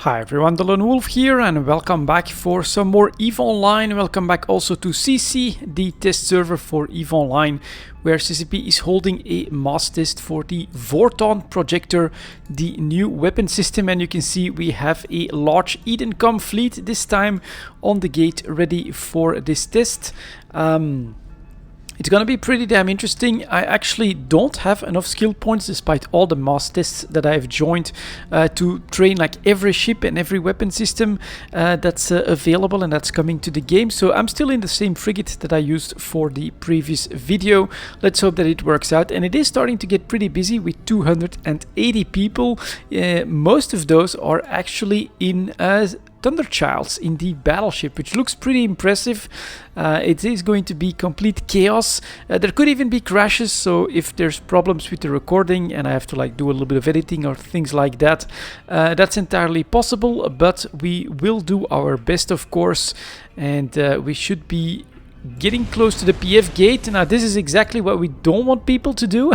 Hi everyone, delonewolf here and welcome back for some more EVE Online. Welcome back also to SiSi, the test server for EVE Online, where SiSi is holding a mass test for the Vorton Projector, the new weapon system. And you can see we have a large Edencom fleet this time on the gate ready for this test. It's gonna be pretty damn interesting. I actually don't have enough skill points despite all the mass tests that I've joined to train like every ship and every weapon system that's available and that's coming to the game. So I'm still in the same frigate that I used for the previous video. Let's hope that it works out. And it is starting to get pretty busy with 280 people. Most of those are actually in Thunderchilds in the battleship, which looks pretty impressive. It is going to be complete chaos. There could even be crashes, so if there's problems with the recording and I have to like do a little bit of editing or things like that, that's entirely possible, but we will do our best, of course, and we should be getting close to the PF gate. Now this is exactly what we don't want people to do.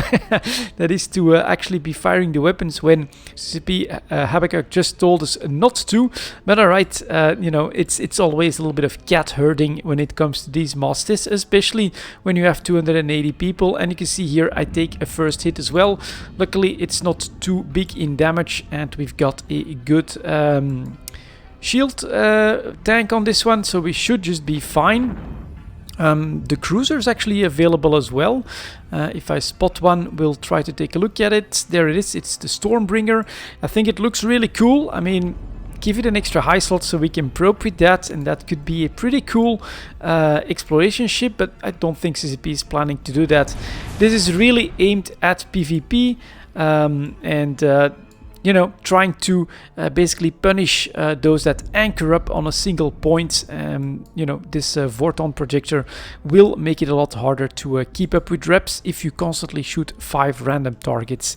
That is to actually be firing the weapons when SiSi Habakkuk just told us not to. But alright, you know, it's always a little bit of cat herding when it comes to these mass tests, especially when you have 280 people. And you can see here I take a first hit as well. Luckily it's not too big in damage and we've got a good shield tank on this one, so we should just be fine. The cruiser is actually available as well. If I spot one, we'll try to take a look at it. There it is. It's the Stormbringer. I think it looks really cool. I mean, give it an extra high slot so we can probe with that, and that could be a pretty cool exploration ship, but I don't think SiSi is planning to do that. This is really aimed at PvP you know, trying to basically punish those that anchor up on a single point. You know, this Vorton projector will make it a lot harder to keep up with reps if you constantly shoot 5 random targets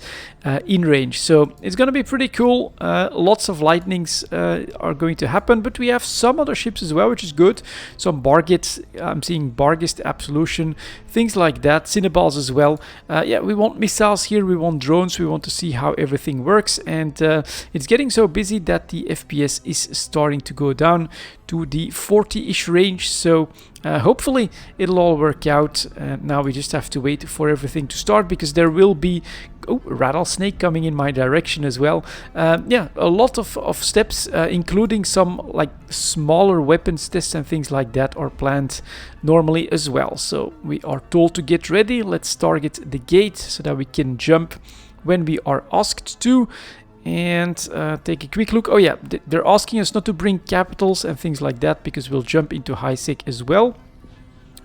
in range. So it's going to be pretty cool. Lots of lightnings are going to happen, but we have some other ships as well, which is good. Some Bargets, I'm seeing Bargist, Absolution, things like that. Cinnaballs as well. Yeah, we want missiles here, we want drones, we want to see how everything works. And it's getting so busy that the FPS is starting to go down to the 40-ish range. So hopefully it'll all work out. Now we just have to wait for everything to start, because there will be rattlesnake coming in my direction as well. Yeah, a lot of steps, including some like smaller weapons tests and things like that are planned normally as well. So we are told to get ready. Let's target the gate so that we can jump when we are asked to. And take a quick look. Oh yeah, they're asking us not to bring capitals and things like that, because we'll jump into high sec as well.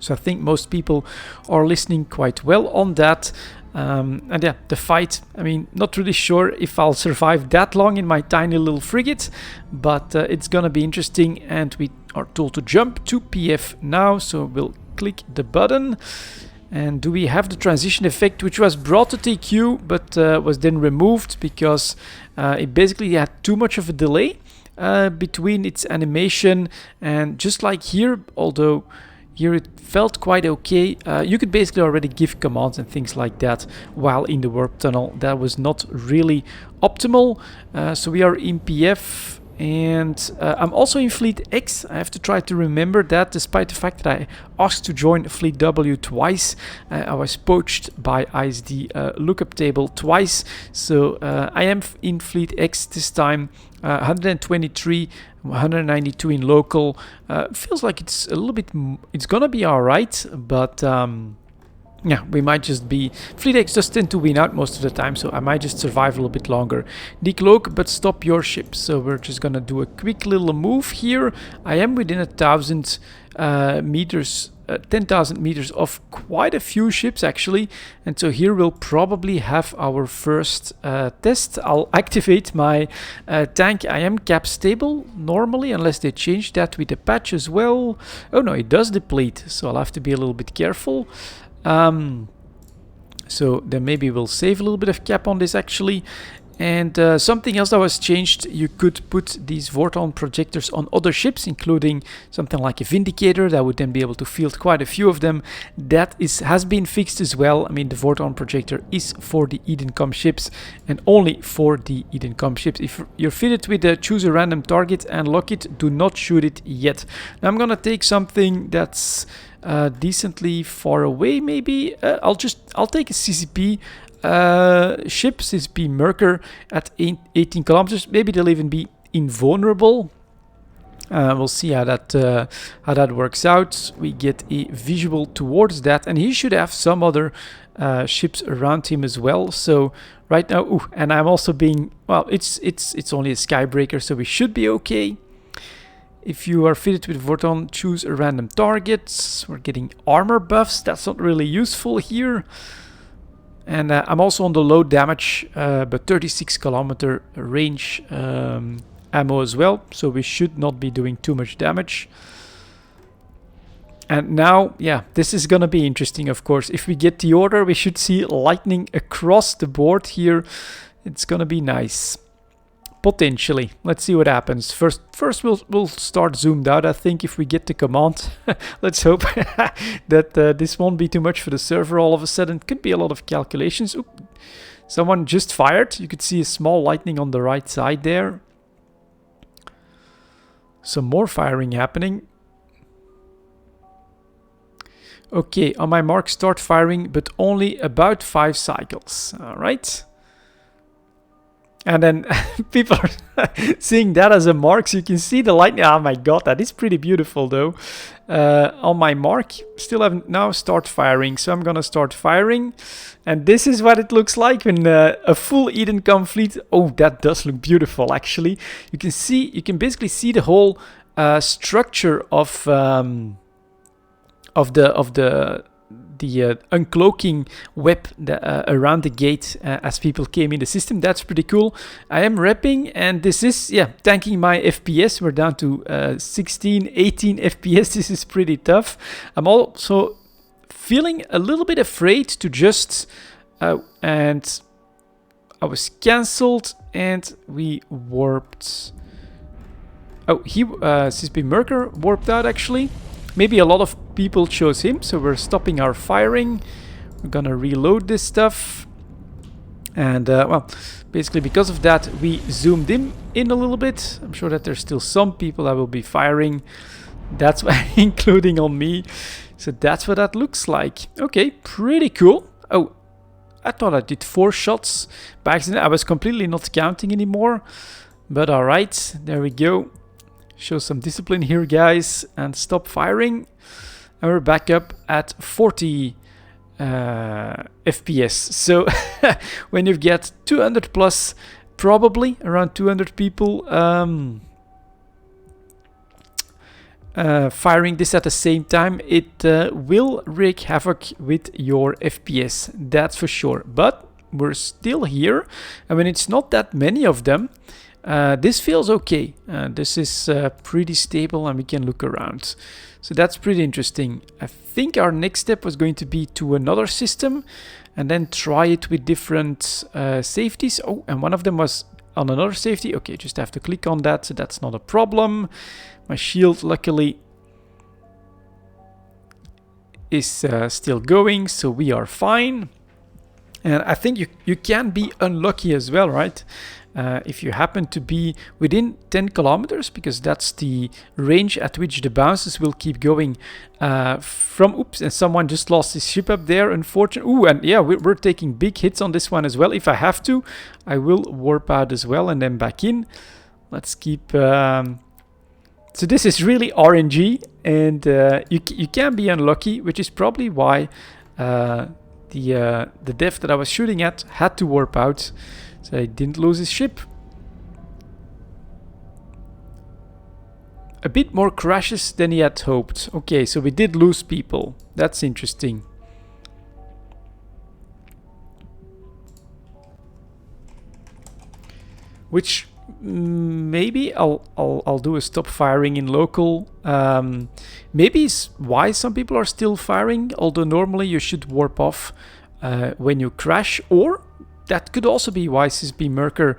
So I think most people are listening quite well on that. And yeah, the fight, I mean, not really sure if I'll survive that long in my tiny little frigate, but it's gonna be interesting. And we are told to jump to PF now, so we'll click the button. And do we have the transition effect, which was brought to TQ but was then removed because it basically had too much of a delay between its animation. And just like here, although here it felt quite okay, you could basically already give commands and things like that while in the warp tunnel. That was not really optimal. So we are in PF. And I'm also in Fleet X. I have to try to remember that, despite the fact that I asked to join Fleet W twice. I was poached by ISD lookup table twice. So I am in Fleet X this time. 123, 192 in local. Feels like it's a little bit, it's gonna be alright, but yeah, we might just be... Fleet X does tend to win out most of the time, so I might just survive a little bit longer. Decloak, but stop your ship. So we're just gonna do a quick little move here. I am within 1,000 meters, 10,000 meters of quite a few ships actually. And so here we'll probably have our first test. I'll activate my tank. I am cap stable normally, unless they change that with the patch as well. Oh no, it does deplete, so I'll have to be a little bit careful. So then maybe we'll save a little bit of cap on this actually. And something else that was changed, you could put these Vorton projectors on other ships, including something like a Vindicator that would then be able to field quite a few of them. That has been fixed as well. I mean, the Vorton projector is for the Edencom ships and only for the Edencom ships. If you're fitted with a choose a random target and lock it, do not shoot it yet. Now I'm gonna take something that's decently far away. Maybe I'll take a CCP ship, SiSi Merker at 18 kilometers. Maybe they'll even be invulnerable. We'll see how that works out. We get a visual towards that, and he should have some other ships around him as well. So right now, ooh, and I'm also being, well, it's only a Skybreaker, so we should be okay. If you are fitted with Vorton, choose a random target. We're getting armor buffs. That's not really useful here. And I'm also on the low damage, but 36 kilometer range ammo as well. So we should not be doing too much damage. And now, yeah, this is gonna be interesting, of course. If we get the order, we should see lightning across the board here. It's gonna be nice. Potentially. Let's see what happens. First we'll start zoomed out, I think, if we get the command. Let's hope that this won't be too much for the server all of a sudden. Could be a lot of calculations. Oop. Someone just fired. You could see a small lightning on the right side there. Some more firing happening. Okay, on my mark, start firing, but only about 5 cycles. All right. And then people are seeing that as a mark, so you can see the lightning. Oh my god, that is pretty beautiful though. On my mark, still haven't now start firing. So I'm gonna start firing. And this is what it looks like when a full Edencom fleet. Oh, that does look beautiful actually. You can basically see the whole structure of the uncloaking web around the gate as people came in the system. That's pretty cool. I am repping, and this is, yeah, tanking my FPS. We're down to 16, 18 FPS. This is pretty tough. I'm also feeling a little bit afraid to just... and I was cancelled, and we warped... Oh, SiSi Merker warped out, actually. Maybe a lot of people chose him, so we're stopping our firing. We're gonna reload this stuff. And, well, basically because of that, we zoomed in a little bit. I'm sure that there's still some people that will be firing. That's why, including on me. So that's what that looks like. Okay, pretty cool. Oh, I thought I did 4 shots by accident. I was completely not counting anymore. But alright, there we go. Show some discipline here, guys, and stop firing. And we're back up at 40 FPS. So when you get 200 plus, probably around 200 people firing this at the same time, it will wreak havoc with your FPS, that's for sure. But we're still here, and when it's not that many of them, this feels okay. This is pretty stable, and we can look around. So that's pretty interesting. I think our next step was going to be to another system and then try it with different safeties. Oh, and one of them was on another safety. Okay, just have to click on that, so that's not a problem. My shield, luckily, is still going, so we are fine. And I think you can be unlucky as well, right? If you happen to be within 10 kilometers, because that's the range at which the bounces will keep going from... Oops, and someone just lost his ship up there, unfortunately. Ooh, and yeah, we're taking big hits on this one as well. If I have to, I will warp out as well and then back in. Let's keep... So this is really RNG, and you can be unlucky, which is probably why the dev that I was shooting at had to warp out. So he didn't lose his ship. A bit more crashes than he had hoped. Okay, so we did lose people. That's interesting. Which maybe I'll do a stop firing in local. Maybe it's why some people are still firing, although normally you should warp off when you crash, or that could also be why SiSi Merker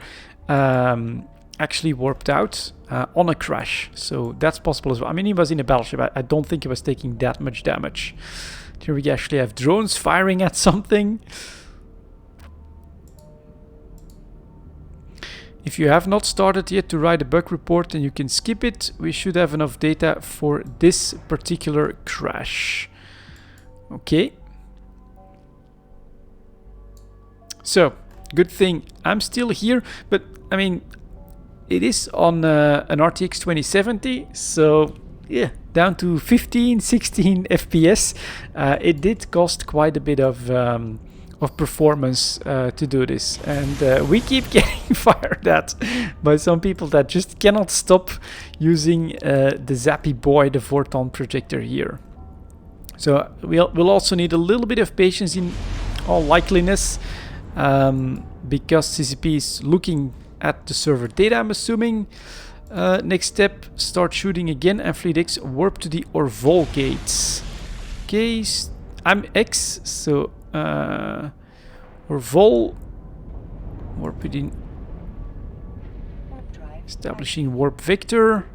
actually warped out on a crash. So that's possible as well. I mean, he was in a battleship. I don't think he was taking that much damage. Here we actually have drones firing at something. If you have not started yet to write a bug report, then you can skip it. We should have enough data for this particular crash. Okay. So, good thing I'm still here, but I mean, it is on an RTX 2070, so yeah, down to 15, 16 FPS. It did cost quite a bit of performance to do this, and we keep getting fired at by some people that just cannot stop using the zappy boy, the Vorton projector here. So we'll also need a little bit of patience in all likeliness, because CCP is looking at the server data, I'm assuming. Next step, start shooting again, and FleetX warp to the Orvol gates. Okay, I'm X, so Orvol, warp it in, establishing warp vector.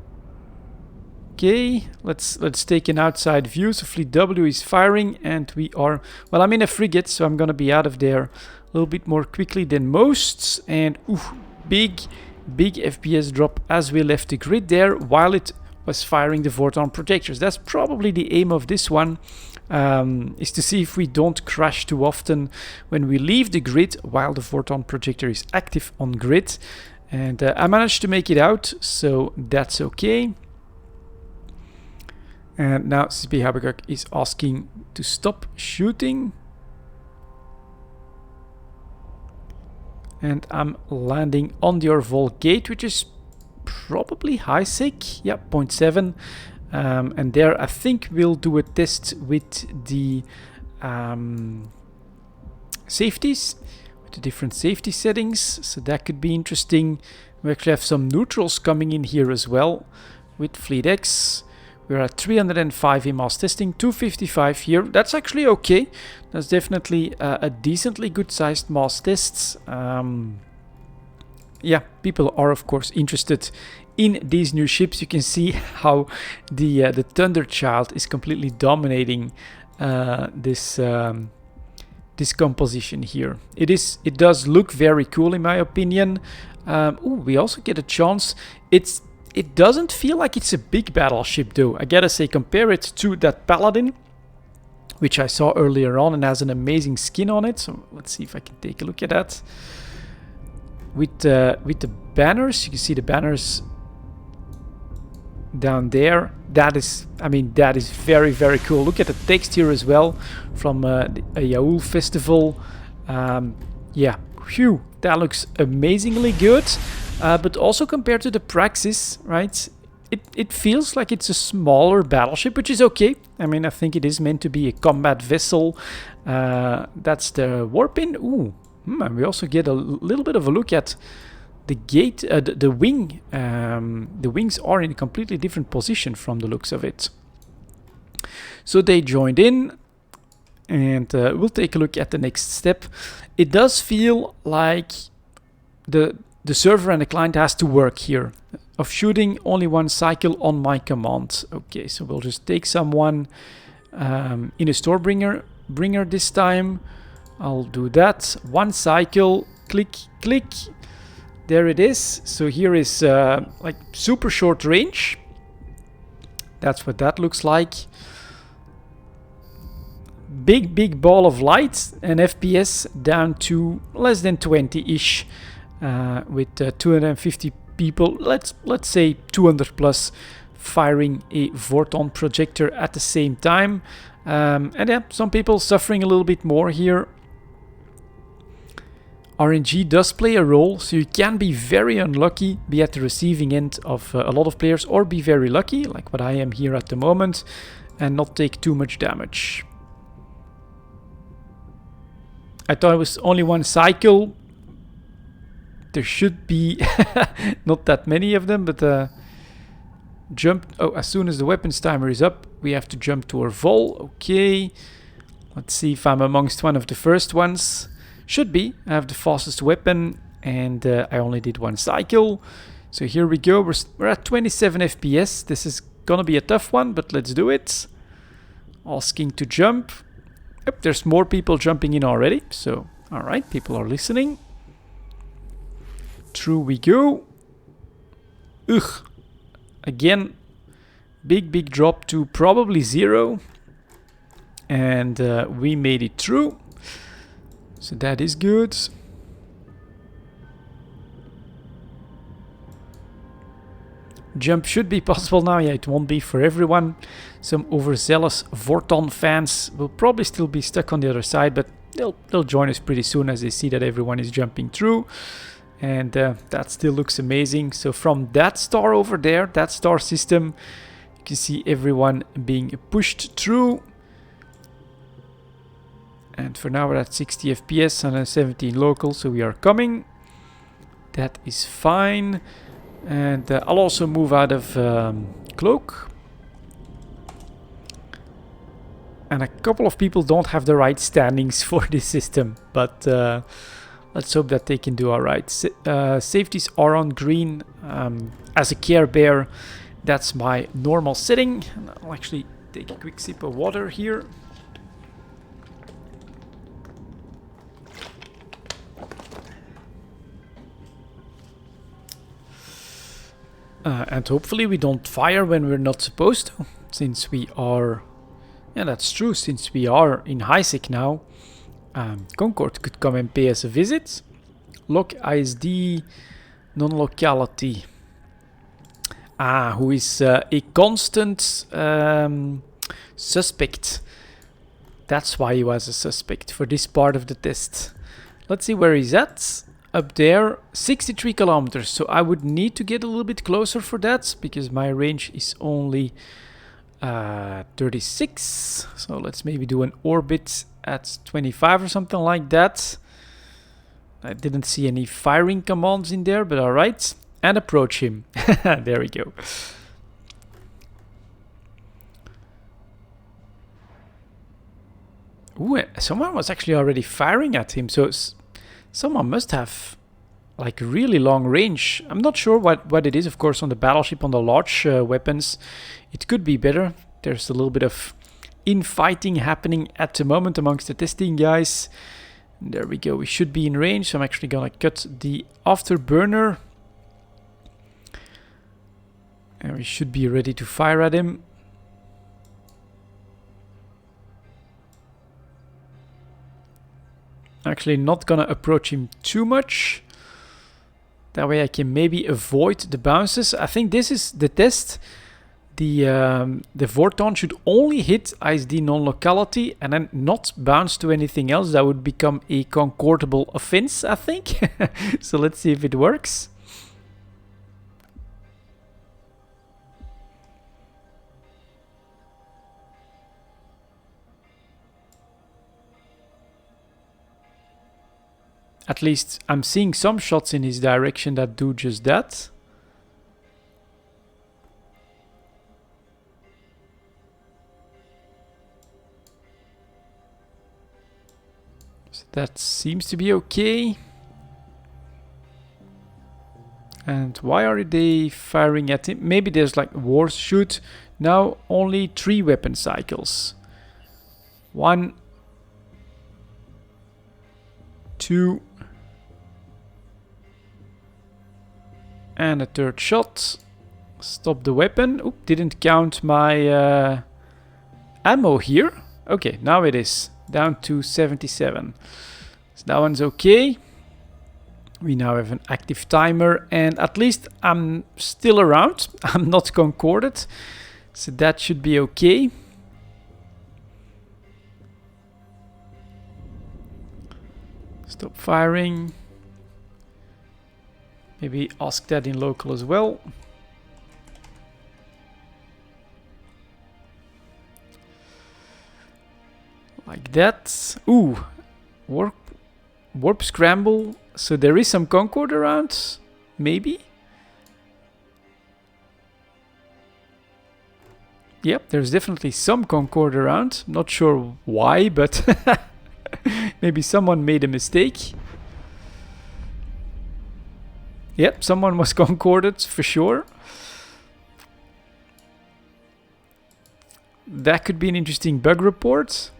Okay, let's take an outside view. So Fleet W is firing, and we are, well, I'm in a frigate, so I'm gonna be out of there a little bit more quickly than most. And big FPS drop as we left the grid there while it was firing the Vorton projectors. That's probably the aim of this one, is to see if we don't crash too often when we leave the grid while the Vorton projector is active on grid. And I managed to make it out, so that's okay. And now CCP Habakkuk is asking to stop shooting. And I'm landing on the Orvol gate, which is probably high sec. Yeah, 0.7. And there I think we'll do a test with the safeties, with the different safety settings. So that could be interesting. We actually have some neutrals coming in here as well with Fleet X. We're at 305 in mass testing, 255 here. That's actually okay. That's definitely a decently good sized mass tests. Yeah, people are of course interested in these new ships. You can see how the Thunderchild is completely dominating this composition here. It does look very cool in my opinion. We also get a chance. It doesn't feel like it's a big battleship though. I gotta say, compare it to that Paladin, which I saw earlier on and has an amazing skin on it. So let's see if I can take a look at that. With the banners, you can see the banners down there. That is, I mean, that is very, very cool. Look at the text here as well from a Yaul festival. Yeah, phew, that looks amazingly good. But also compared to the Praxis, right, it feels like it's a smaller battleship, which is okay. I mean, I think it is meant to be a combat vessel. That's the warp-in. And we also get a little bit of a look at the gate, the wing. The wings are in a completely different position from the looks of it. So they joined in, and we'll take a look at the next step. It does feel like the server and the client has to work here, of shooting only one cycle on my command. Okay, so we'll just take someone in a store bringer this time. I'll do that. One cycle, click, click. There it is. So here is like super short range. That's what that looks like. Big ball of light, and FPS down to less than 20-ish. With 250 people, let's say 200 plus, firing a Vorton projector at the same time. And yeah, some people suffering a little bit more here. RNG does play a role, so you can be very unlucky, be at the receiving end of a lot of players, or be very lucky, like what I am here at the moment, and not take too much damage. I thought it was only one cycle. There should be not that many of them, but jump. Oh, as soon as the weapons timer is up, we have to jump to our vol. Okay, let's see if I'm amongst one of the first ones. Should be. I have the fastest weapon, and I only did 1 cycle. So here we go. We're at 27 FPS. This is gonna be a tough one, but let's do it. Asking to jump. Yep, there's more people jumping in already. So, alright, people are listening. Through we go. Ugh. Again, big drop to probably 0. And we made it through. So that is good. Jump should be possible now. Yeah, it won't be for everyone. Some overzealous Vorton fans will probably still be stuck on the other side, but they'll join us pretty soon as they see that everyone is jumping through. And that still looks amazing. So from that star over there, that star system, you can see everyone being pushed through. And for now we're at 60 FPS and 17 local, so we are coming. That is fine. And I'll also move out of cloak. And a couple of people don't have the right standings for this system, but let's hope that they can do alright. Safeties are on green. As a Care Bear, that's my normal setting. And I'll actually take a quick sip of water here. And hopefully we don't fire when we're not supposed to, since we are... Yeah, that's true, since we are in Highsec now. Concord could come and pay us a visit. Lock ISD, non-locality. Who is a constant suspect. That's why he was a suspect for this part of the test. Let's see where he's at. Up there, 63 kilometers, so I would need to get a little bit closer for that, because my range is only 36. So let's maybe do an orbit at 25 or something like that. I didn't see any firing commands in there, but alright. And approach him. There we go. Ooh, someone was actually already firing at him, so... Someone must have like really long range. I'm not sure what it is, of course, on the battleship, on the large weapons. It could be better. There's a little bit of infighting happening at the moment amongst the testing guys. And there we go. We should be in range. So I'm actually gonna cut the Afterburner. And we should be ready to fire at him. Actually not gonna approach him too much. That way I can maybe avoid the bounces. I think this is the test. The Vorton should only hit ISD non-locality and then not bounce to anything else. That would become a concordable offense, I think. So let's see if it works. At least I'm seeing some shots in his direction that do just that. So that seems to be okay. And why are they firing at him? Maybe there's like wars shoot. Now only 3 weapon cycles. 1, 2, and a 3rd shot. Stop the weapon. Oop, didn't count my ammo here. Okay, now it is down to 77. So that one's okay. We now have an active timer, and at least I'm still around. I'm not concorded, so that should be okay. Stop firing. Maybe ask that in local as well. Like that. Ooh, warp scramble. So there is some Concord around, maybe? Yep, there's definitely some Concord around. Not sure why, but Maybe someone made a mistake. Yep, someone was concorded for sure. That could be an interesting bug report.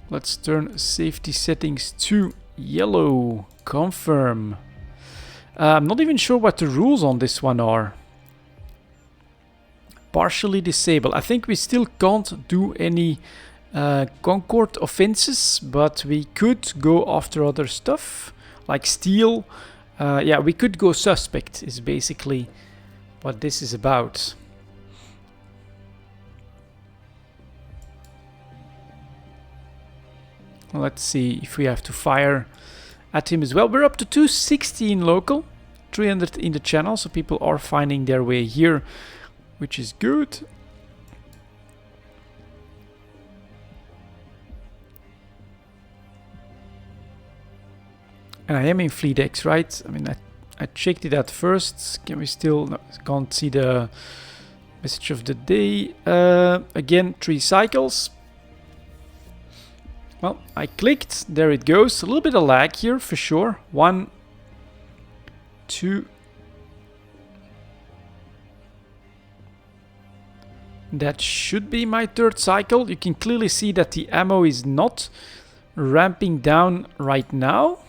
Let's turn safety settings to yellow. Confirm. I'm not even sure what the rules on this one are. Partially disabled. I think we still can't do any Concord offenses, but we could go after other stuff like steel. Yeah, we could go suspect is basically what this is about. Let's see if we have to fire at him as well. We're up to 260 in local, 300 in the channel, so people are finding their way here, which is good. And I am in Fleet X, right? I mean, I checked it at first. Can we still... No, can't see the message of the day. Again, 3 cycles. Well, I clicked. There it goes. A little bit of lag here for sure. 1, 2. That should be my 3rd cycle. You can clearly see that the ammo is not ramping down right now.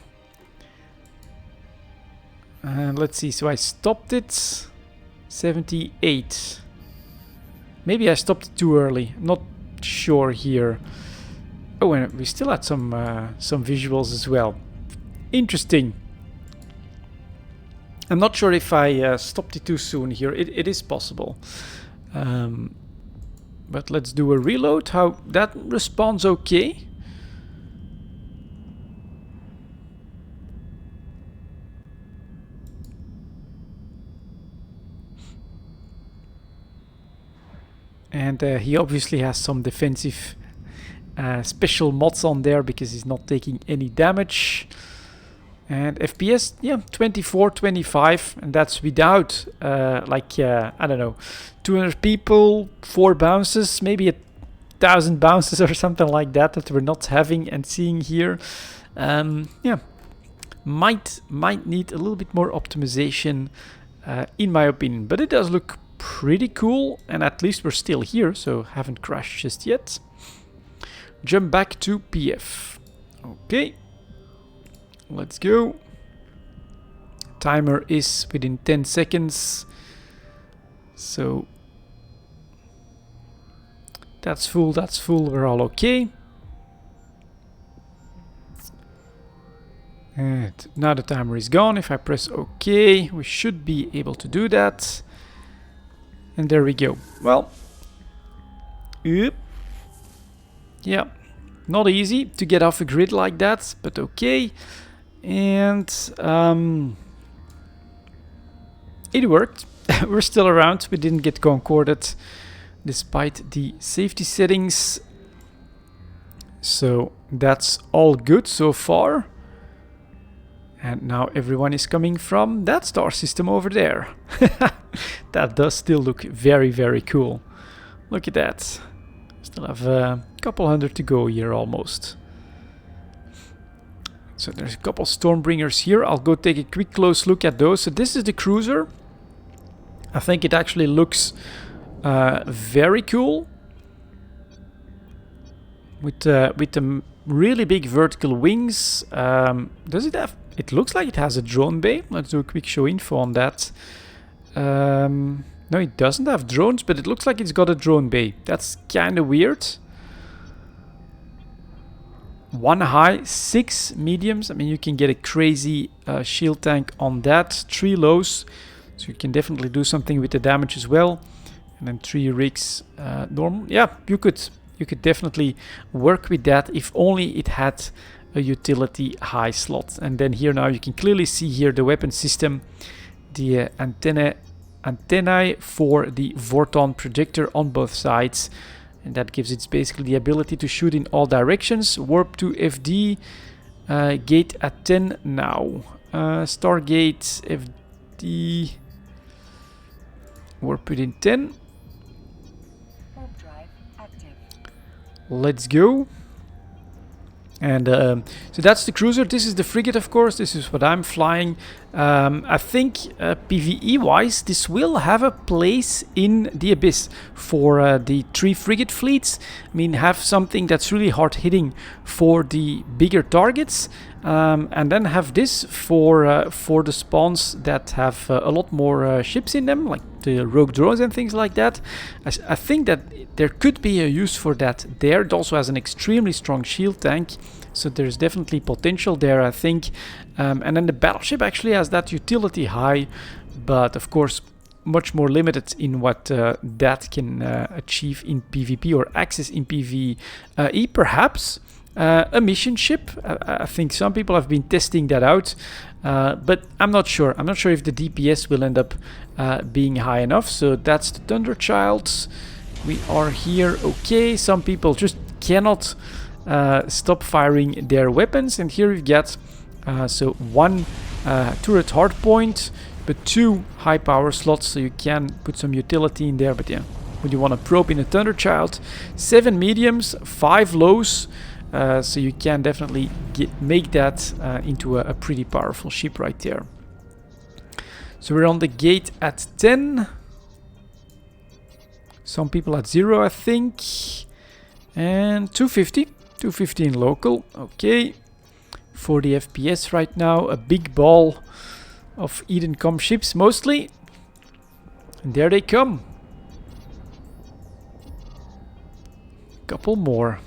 And let's see, so I stopped it 78. Maybe I stopped it too early. Not sure here. Oh, and we still had some visuals as well. Interesting. I'm not sure if I stopped it too soon here. It is possible. But let's do a reload. How that responds okay. And he obviously has some defensive special mods on there because he's not taking any damage. And FPS, yeah, 24, 25, and that's without like I don't know, 200 people, 4 bounces, maybe 1,000 bounces or something like that that we're not having and seeing here. Yeah, might need a little bit more optimization in my opinion, but it does look pretty cool, and at least we're still here, so haven't crashed just yet. Jump back to PF. Okay. Let's go. Timer is within 10 seconds. So that's full, we're all okay. And now the timer is gone. If I press OK, we should be able to do that. And there we go. Well, yep. Yeah, not easy to get off a grid like that, but okay. And it worked. We're still around. We didn't get concorded despite the safety settings. So that's all good so far. And now everyone is coming from that star system over there. That does still look very, very cool. Look at that. Still have a couple hundred to go here almost. So there's a couple Stormbringers here. I'll go take a quick close look at those. So this is the cruiser. I think it actually looks very cool. With the really big vertical wings. Does it have... It looks like it has a drone bay. Let's do a quick show info on that. No, it doesn't have drones, but it looks like it's got a drone bay. That's kind of weird. 1 high, 6 mediums. I mean, you can get a crazy shield tank on that. 3 lows, so you can definitely do something with the damage as well. And then 3 rigs normal. Yeah, you could definitely work with that if only it had a utility high slot. And then here now you can clearly see here the weapon system, the antennae for the Vorton projector on both sides, and that gives it basically the ability to shoot in all directions. Warp to FD, gate at 10 now. Stargate FD, warp within 10. Let's go. And so that's the cruiser. This is the frigate, of course. This is what I'm flying. I think PvE-wise, this will have a place in the Abyss for the 3 frigate fleets. I mean, have something that's really hard-hitting for the bigger targets. And then have this for the spawns that have a lot more ships in them, like the rogue drones and things like that. I think that there could be a use for that there. It also has an extremely strong shield tank, so there's definitely potential there, I think. And then the battleship actually has that utility high, but of course much more limited in what that can achieve in PvP or access in PvE. Perhaps a mission ship. I think some people have been testing that out, but I'm not sure. I'm not sure if the DPS will end up being high enough. So that's the Thunderchild. We are here. Okay, some people just cannot stop firing their weapons, and here we get so 1 turret hardpoint, but 2 high power slots, so you can put some utility in there. But yeah, when you want to probe in a Thunderchild, 7 mediums, 5 lows. So you can definitely make that into a pretty powerful ship right there. So we're on the gate at 10. Some people at 0, I think. And 250. 250 in local. Okay. 40 FPS right now. A big ball of Edencom ships mostly. And there they come. Couple more.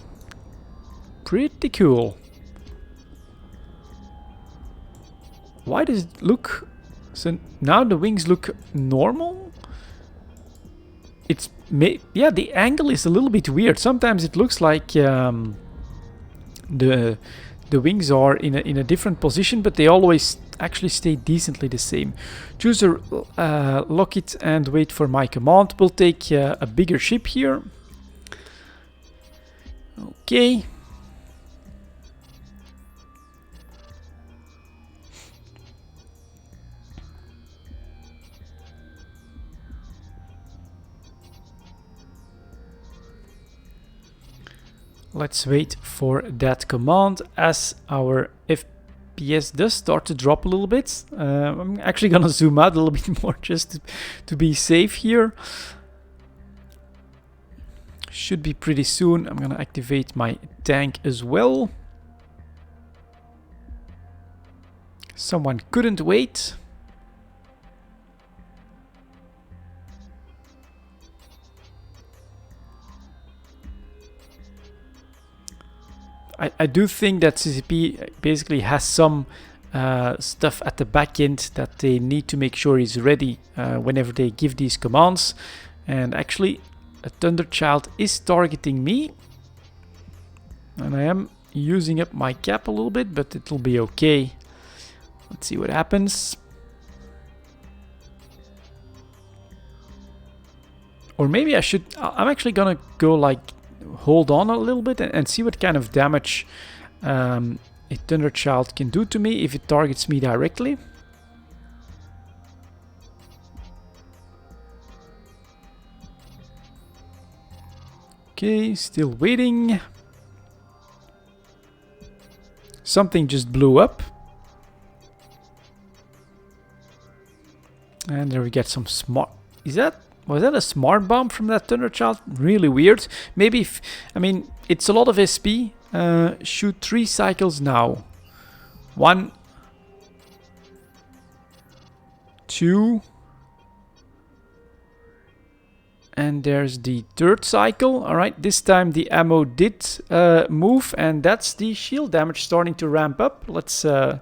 Pretty cool. Why does it look... So now the wings look normal? It's... Yeah, the angle is a little bit weird. Sometimes it looks like the wings are in a different position, but they always actually stay decently the same. Choose a lock it and wait for my command. We'll take a bigger ship here. Okay. Let's wait for that command as our FPS does start to drop a little bit. I'm actually gonna zoom out a little bit more just to be safe here. Should be pretty soon. I'm gonna activate my tank as well. Someone couldn't wait. I do think that CCP basically has some stuff at the back end that they need to make sure is ready whenever they give these commands. And actually, a Thunderchild is targeting me. And I am using up my cap a little bit, but it'll be okay. Let's see what happens. Or maybe I should... I'm actually gonna go like... hold on a little bit and see what kind of damage a Thunderchild can do to me if it targets me directly. Okay, still waiting. Something just blew up. And there we get some smart... Was that a smart bomb from that Thunderchild? Really weird. Maybe if... I mean, it's a lot of SP. Shoot 3 cycles now. 1. 2. And there's the 3rd cycle. Alright, this time the ammo did move. And that's the shield damage starting to ramp up. Let's... And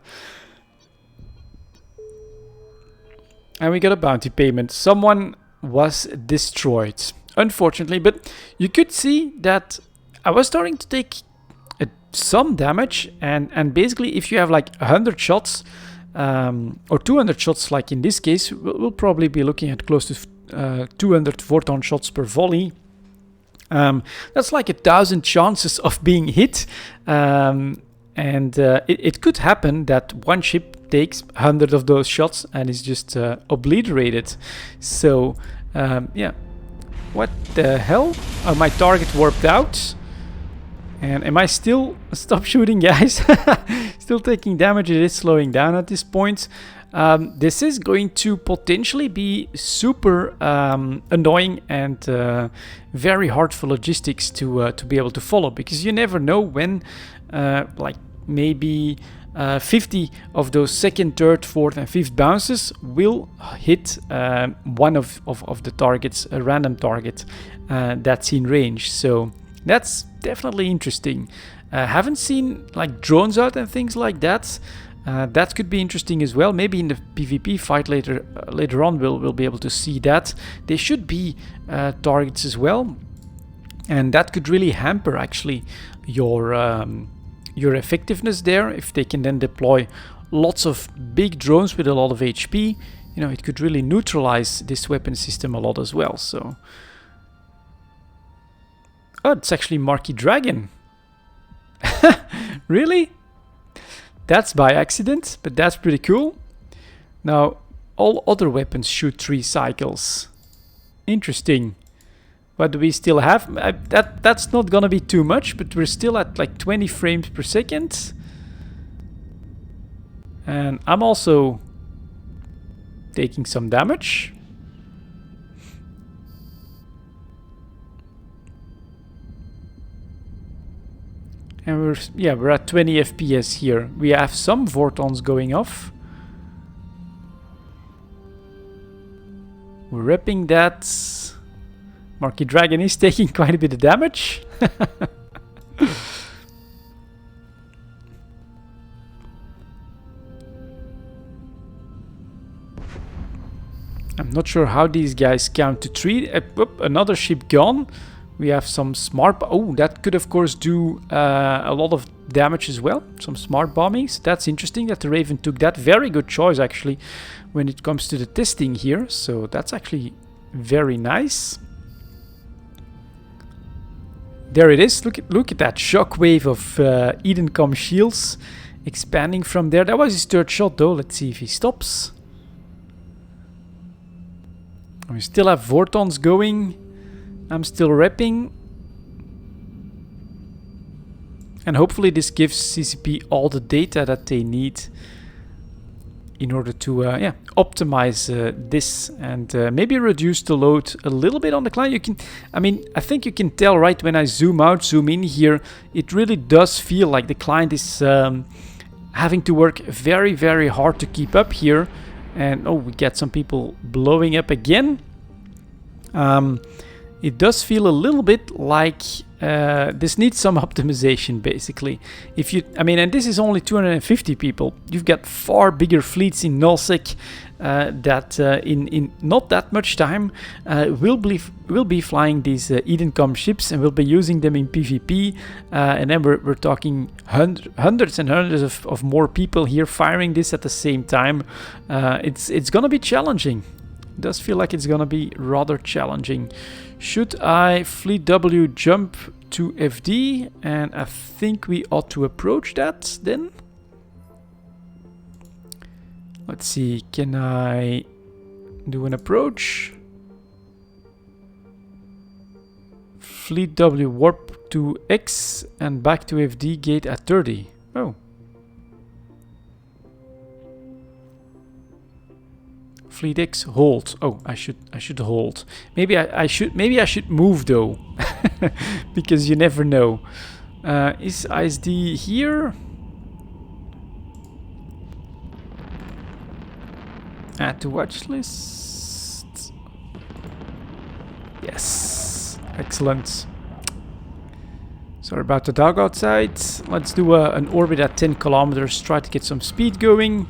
we got a bounty payment. Someone... was destroyed, unfortunately, but you could see that I was starting to take some damage, and basically if you have like 100 shots or 200 shots, like in this case, we'll probably be looking at close to 200 Vorton shots per volley. That's like 1,000 chances of being hit, and it could happen that one ship takes 100 of those shots and is just obliterated. So yeah, what the hell? My target warped out. And am I still... Stop shooting, guys. Still taking damage. It is slowing down at this point. This is going to potentially be super annoying and very hard for logistics to be able to follow, because you never know when like maybe 50 of those second, third, fourth and fifth bounces will hit one of the targets, a random target that's in range. So that's definitely interesting. Haven't seen like drones out and things like that. That could be interesting as well. Maybe in the PvP fight later on we'll be able to see that. They should be targets as well, and that could really hamper actually your effectiveness there. If they can then deploy lots of big drones with a lot of HP, you know, it could really neutralize this weapon system a lot as well. So, oh, it's actually Marquis Dragon. Really? That's by accident, but that's pretty cool. Now, all other weapons shoot 3 cycles. Interesting. What do we still have? That's not gonna be too much, but we're still at like 20 frames per second. And I'm also taking some damage. And we're at 20 FPS here. We have some Vortons going off. We're repping that. Marquis Dragon is taking quite a bit of damage. I'm not sure how these guys count to 3. Another ship gone. We have some smart... Oh, that could of course do a lot of damage as well. Some smart bombings. That's interesting that the Raven took that. Very good choice actually when it comes to the testing here. So that's actually very nice. There it is. Look at that shockwave of Edencom shields expanding from there. That was his 3rd shot though. Let's see if he stops. We still have Vortons going. I'm still repping. And hopefully this gives CCP all the data that they need in order to optimize this and maybe reduce the load a little bit on the client. You can, I mean, I think you can tell right when I zoom out, zoom in here, it really does feel like the client is having to work very, very hard to keep up here. And oh, we get some people blowing up again. It does feel a little bit like this needs some optimization, basically. If you, I mean, and this is only 250 people. You've got far bigger fleets in nullsec that in not that much time will be flying these Edencom ships, and we'll be using them in PvP. And then we're talking hundreds and hundreds of more people here firing this at the same time. It's gonna be challenging. It does feel like it's gonna be rather challenging. Should I fleet W jump to FD? And I think we ought to approach that then. Let's see, can I do an approach? Fleet W warp to X and back to FD gate at 30. Oh. Fleet X hold. Oh, I should hold. Maybe I should move though, because you never know. Is ISD here? Add to watch list. Yes, excellent. Sorry about the dog outside. Let's do an orbit at 10 kilometers. Try to get some speed going.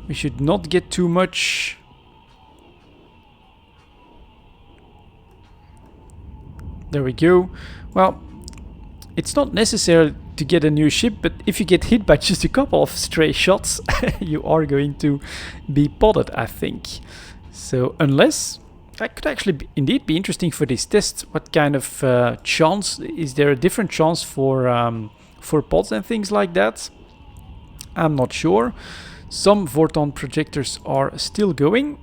We should not get too much. There we go. Well, it's not necessary to get a new ship, but if you get hit by just a couple of stray shots, you are going to be potted, I think. So, unless... That could actually indeed be interesting for this test. What kind of chance? Is there a different chance for pods and things like that? I'm not sure. Some Vorton projectors are still going.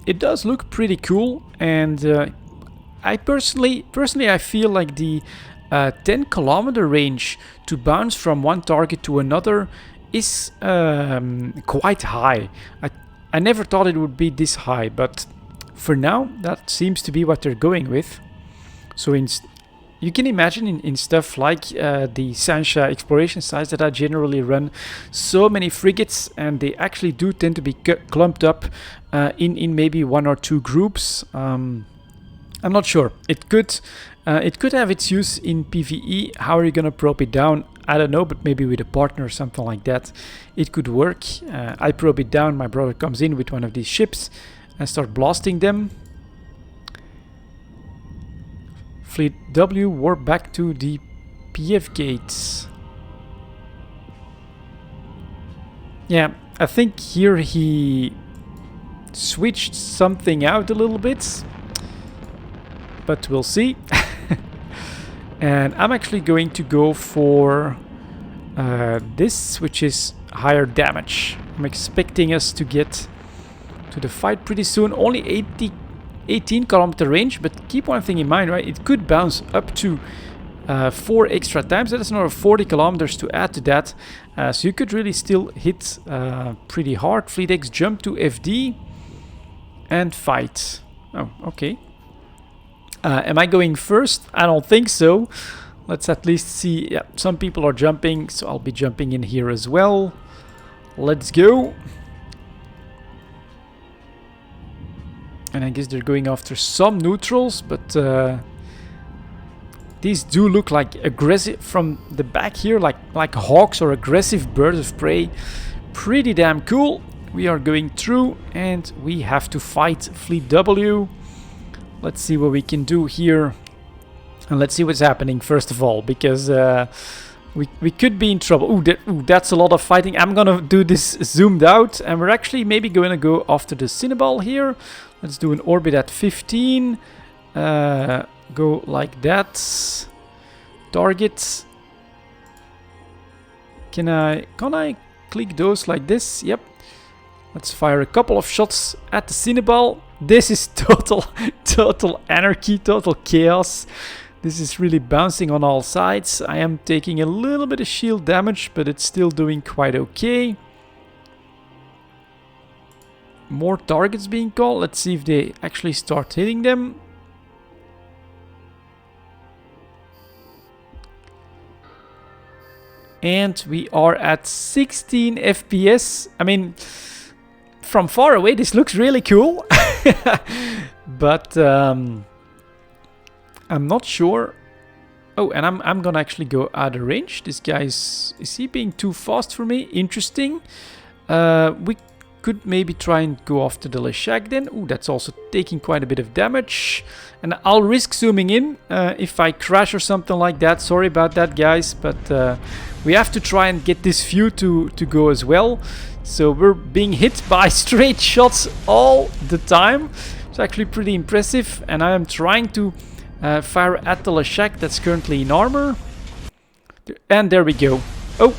it does look pretty cool, and I personally I feel like the 10 kilometer range to bounce from one target to another is quite high. I never thought it would be this high, but for now that seems to be what they're going with. So you can imagine in stuff like the Sancha exploration sites that I generally run, so many frigates, and they actually do tend to be clumped up in maybe one or two groups. I'm not sure. It could have its use in PvE. How are you gonna probe it down? I don't know, but maybe with a partner or something like that, it could work. I probe it down, my brother comes in with one of these ships and start blasting them. Fleet W, warp back to the PF gates. Yeah, I think here he switched something out a little bit, but we'll see. And I'm actually going to go for this, which is higher damage. I'm expecting us to get to the fight pretty soon. Only 18 kilometer range, but keep one thing in mind, right? It could bounce up to 4 extra times. That is another 40 kilometers to add to that. So you could really still hit pretty hard. Fleet X jump to FD and fight. Oh, okay. Am I going first? I don't think so. Let's at least see. Yeah, some people are jumping, so I'll be jumping in here as well. Let's go. And I guess they're going after some neutrals, but these do look like aggressive from the back here, like hawks or aggressive birds of prey. Pretty damn cool. We are going through, and we have to fight Fleet W. Let's see what we can do here, and let's see what's happening first of all, because we could be in trouble. Ooh, that's a lot of fighting. I'm gonna do this zoomed out, and we're actually maybe going to go after the Cinnaball here. Let's do an orbit at 15. Go like that. Target. Can I click those like this? Yep. Let's fire a couple of shots at the Cinnaball. This is total anarchy, total chaos. This is really bouncing on all sides. I am taking a little bit of shield damage, but it's still doing quite okay. More targets being called. Let's see if they actually start hitting them. And we are at 16 FPS. I mean, from far away this looks really cool. But I'm not sure. Oh, and I'm gonna actually go out of range. This guy is he being too fast for me? Interesting. We could maybe try and go after the Leshak then. Ooh, that's also taking quite a bit of damage. And I'll risk zooming in if I crash or something like that. Sorry about that, guys, but we have to try and get this view to go as well. So we're being hit by straight shots all the time. It's actually pretty impressive, and I am trying to fire at the Leshak that's currently in armor. And there we go. Oh,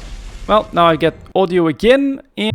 well, now I get audio again. And